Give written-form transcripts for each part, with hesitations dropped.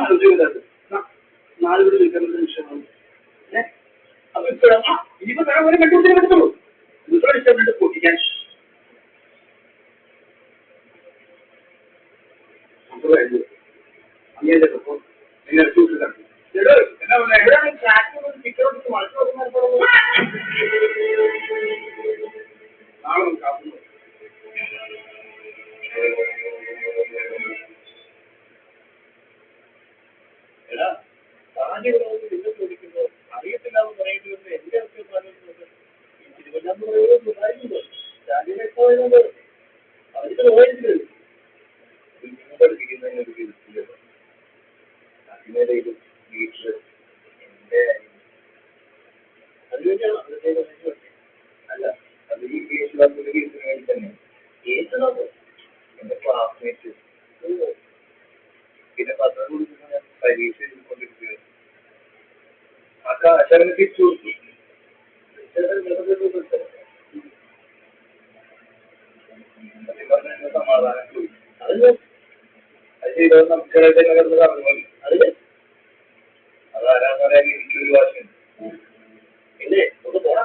ആലോചിക്കുന്നത് നാല് പേര് വിൽക്കുന്ന വിഷയമാണ്. അപ്പൊ ഇനിയിപ്പോ തരം പോലെ കണ്ടുപിടിക്കാൻ പറ്റുള്ളൂ. നിങ്ങളുടെ ഇഷ്ടപ്പെട്ട് പൊട്ടിക്കാൻ അങ്ങേന്റെ ഒപ്പം നിങ്ങൾ സൂക്ഷിക്കണം. എവിടെയാണ് ട്രാക്ടർ പിക്കോട്ട് മത്സരം നാളെ നമുക്ക് ആക്കുന്നു. എടാ സാഹചര്യം നിങ്ങൾ ചോദിക്കുമ്പോൾ അറിയത്തില്ലാന്ന് പറയുന്നത് എന്റെ അവസ്ഥ പറയുന്നത് തിരുവനന്തപുരം പറയുന്നത് രാജ്യമെക്കൊണ്ട് അവർക്ക് പോയിട്ടില്ല. അതിനിടയിലും വീട്ടില് എന്റെ അതിലേക്കാണ് അല്ല അത് ഈ കേസ് കേസിന് വേണ്ടി തന്നെ കേസിനകത്ത് എന്റെ ക്ലാസ്മേറ്റ് പിന്നെ 10 ഞാൻ പരീക്ഷ എഴുതിക്കൊണ്ടിരിക്കുകയാണ്. ആ അച്ഛനെ തിരിച്ചു കൊടുത്തു. സമാധാനം പോയി. അതിന് അത് ചെയ്തത് നമുക്ക് കിടന്ന് പറഞ്ഞു മതി. അതില് അതാരാന്ന് പറയാൻ എനിക്കൊരു വാശിയുണ്ട്. പിന്നെ ഒന്ന് പോടാ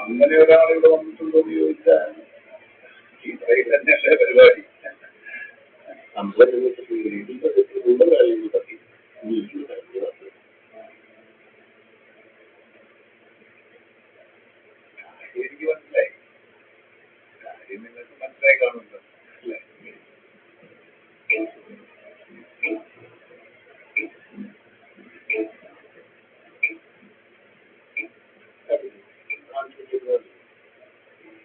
അങ്ങനെ ഒരാളിവിടെ വന്നിട്ടുണ്ടോ എന്ന് ചോദിച്ചാൽ ഇത്രയും തന്നെ പരിപാടി എനിക്ക് മനസ്സിലായി. കാര്യം നിങ്ങൾക്ക് മനസ്സിലായി കാണുമല്ലോ അല്ലേ?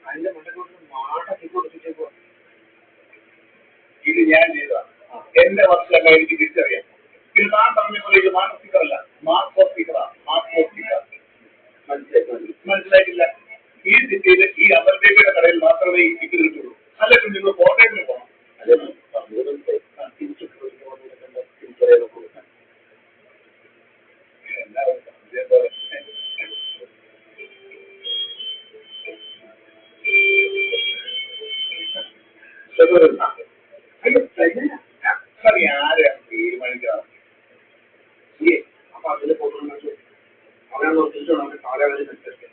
അതിന്റെ മുന്നോട്ട് മാട്ടൊക്കെ കൊടുത്തിട്ടേക്കോ. ഇത് ഞാൻ ചെയ്തതാണ്. എന്റെ വർഷമല്ല എനിക്ക് തിരിച്ചറിയാം. ഇത് താൻ പറഞ്ഞ പോലെ ഇത് മാനസികമല്ല, മനസ്സിലായിട്ടില്ല. ഈ സിറ്റിയിൽ ഈ അമർദേവിയുടെ കടയിൽ മാത്രമേ ഈ ടിക്കറ്റ് കിട്ടുള്ളൂ. അല്ലെങ്കിൽ നിങ്ങൾ കോട്ടയത്തിന് പോകണം. ആരെയാണ് തീരുമാനിക്കണം? അപ്പൊ അതിൽ പോകുന്നത് അവനെ നോക്കിയിട്ടാണ് കാലാവധി അനുസരിച്ച്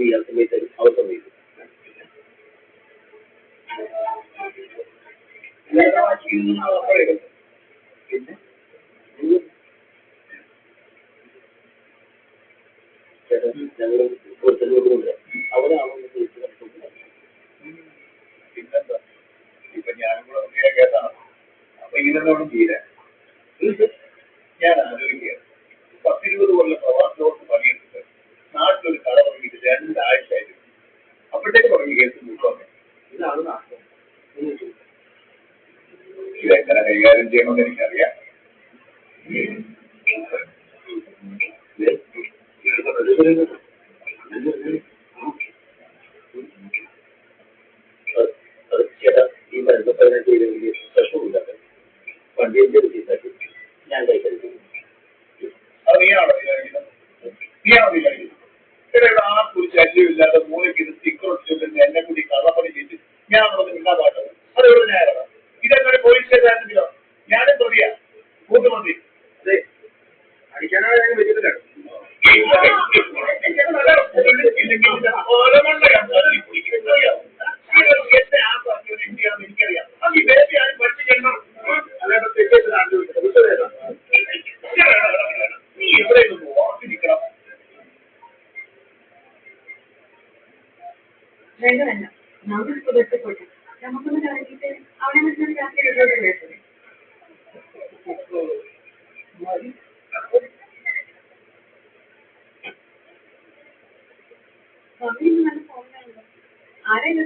ഇയാൾ സമയത്ത് അവർ സമയത്ത് പിന്നെ ഞങ്ങൾ അവരാണോ പിന്നെന്താ ഇപ്പൊ ഞാനും കൂടെ നോക്കിയ കേസാണ്. അപ്പൊ ഇതിനോടും തീരാൻ ഞാൻ ആലോചിക്കുക. 10-20 കൊല്ലം പ്രവാസത്തോട്ട് പണിയെടുത്തിട്ട് നാട്ടിലൊരു കട തുടങ്ങിയിട്ട് 2 ആഴ്ചയായിരുന്നു. അപ്പോഴത്തേക്ക് തുടങ്ങി കേസ് നോക്കാൻ. ഇതാണ് നാട്ടിൽ. ഇതെങ്ങനെ കൈകാര്യം ചെയ്യണമെന്ന് എനിക്കറിയാം. ചേട്ടാ ഈ വരുന്ന 18 പ്രശ്നമില്ലാതെ വണ്ടിയുടെ സീറ്റാക്കി ഞാൻ കൈകാര്യം. അത് നീയാണോ വിചാരിക്കുന്നത്? ആ ഒരു ശല്യമില്ലാത്ത മൂലയ്ക്ക് ഇത് സ്റ്റിക്കർ ഒട്ടിച്ചിട്ട് എന്നെ കൂടി കള്ളപ്പണി ചെയ്ത് ഞാൻ അവിടെ നിന്നാ പാട്ടത്. അതെവിടെ ഞാനാണ് ഇതെങ്ങനെ പോലീസ് സ്റ്റേഷനിലോ? ഞാനും പ്രതിയാ കൂട്ടുമന്ത്രി. അതെ അടിക്കാനാണ് ഞാൻ വെച്ചിട്ടില്ല. എനിക്കറിയാം. ഈ ബേബി ആരും പഠിച്ചിട്ടുണ്ടോ? അല്ലാതെ തെറ്റേറ്റ് ആലോചിക്കണം. നീ എവിടെയൊന്നും ഓർത്തിരിക്കണം. വേണ്ട വേണ്ട നമുക്ക് ബന്ധപ്പെട്ടു നമുക്കൊന്ന് കഴിഞ്ഞിട്ട് അവിടെ നിന്ന് രാത്രി നല്ല ഫോണിലാണല്ലോ. ആരെയും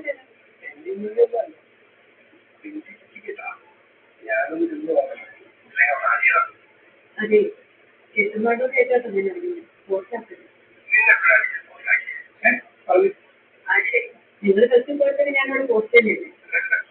അതെ ചെറുമാടോ കേട്ടാ തന്നെ പോസ്റ്റ് ആ ശരി നിങ്ങൾ ബസ്സിൽ പോയപ്പോൾ ഞാനവിടെ പോസ്റ്റ് തന്നെയല്ലേ.